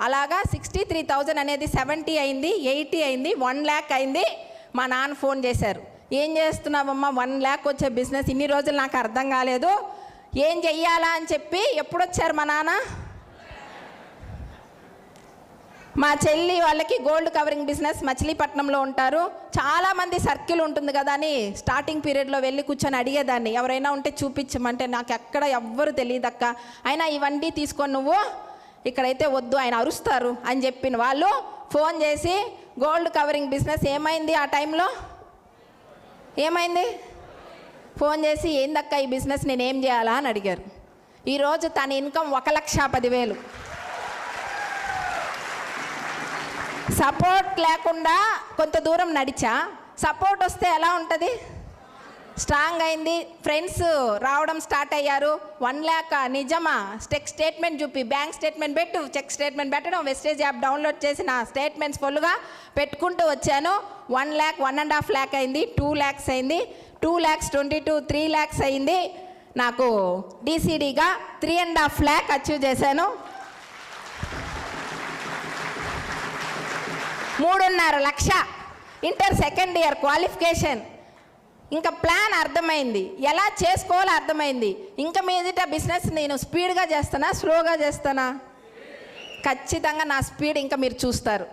అలాగా 63,000 అనేది 70 అయింది, 80 అయింది, 1 lakh అయింది. మా నాన్న ఫోన్ చేశారు, ఏం చేస్తున్నావమ్మా, 1 lakh వచ్చే బిజినెస్ ఇన్ని రోజులు నాకు అర్థం కాలేదు, ఏం చెయ్యాలా అని చెప్పి. ఎప్పుడు వచ్చారు మా నాన్న? మా చెల్లి వాళ్ళకి గోల్డ్ కవరింగ్ బిజినెస్ మచిలీపట్నంలో ఉంటారు. చాలామంది సర్కిల్ ఉంటుంది కదా అని స్టార్టింగ్ పీరియడ్లో వెళ్ళి కూర్చొని అడిగేదాన్ని, ఎవరైనా ఉంటే చూపించమంటే నాకు ఎక్కడ ఎవ్వరు తెలియదక్క, అయినా ఇవన్నీ తీసుకొని నువ్వు ఇక్కడైతే వద్దు, ఆయన అరుస్తారు అని చెప్పిన వాళ్ళు ఫోన్ చేసి గోల్డ్ కవరింగ్ బిజినెస్ ఏమైంది, ఆ టైంలో ఏమైంది, ఫోన్ చేసి ఏందక్క ఈ బిజినెస్ నేనేం చేయాలా అని అడిగారు. ఈరోజు తన ఇన్కమ్ 1,10,000. సపోర్ట్ లేకుండా కొంత దూరం నడిచా, సపోర్ట్ వస్తే ఎలా ఉంటుంది, స్ట్రాంగ్ అయింది. ఫ్రెండ్స్ రావడం స్టార్ట్ అయ్యారు. 1 lakh నిజమా, చెక్ స్టేట్మెంట్ చూపి, బ్యాంక్ స్టేట్మెంట్ పెట్టు, చెక్ స్టేట్మెంట్ పెట్టడం, వెస్టేజ్ యాప్ డౌన్లోడ్ చేసి నా స్టేట్మెంట్స్ ఫుల్గా పెట్టుకుంటూ వచ్చాను. 1 lakh, 1.5 lakh అయింది, 2 lakhs అయింది, 2 lakhs 22, 3 lakhs అయింది. నాకు డీసీడీగా 3.5 lakh అచీవ్ చేశాను. 3.5 లక్ష ఇంటర్ సెకండ్ ఇయర్ క్వాలిఫికేషన్. ఇంకా ప్లాన్ అర్థమైంది, ఎలా చేసుకోవాలో అర్థమైంది. ఇంకా మీదట బిజినెస్ నేను స్పీడ్గా చేస్తానా, స్లోగా చేస్తానా? ఖచ్చితంగా నా స్పీడ్ ఇంకా మీరు చూస్తారు.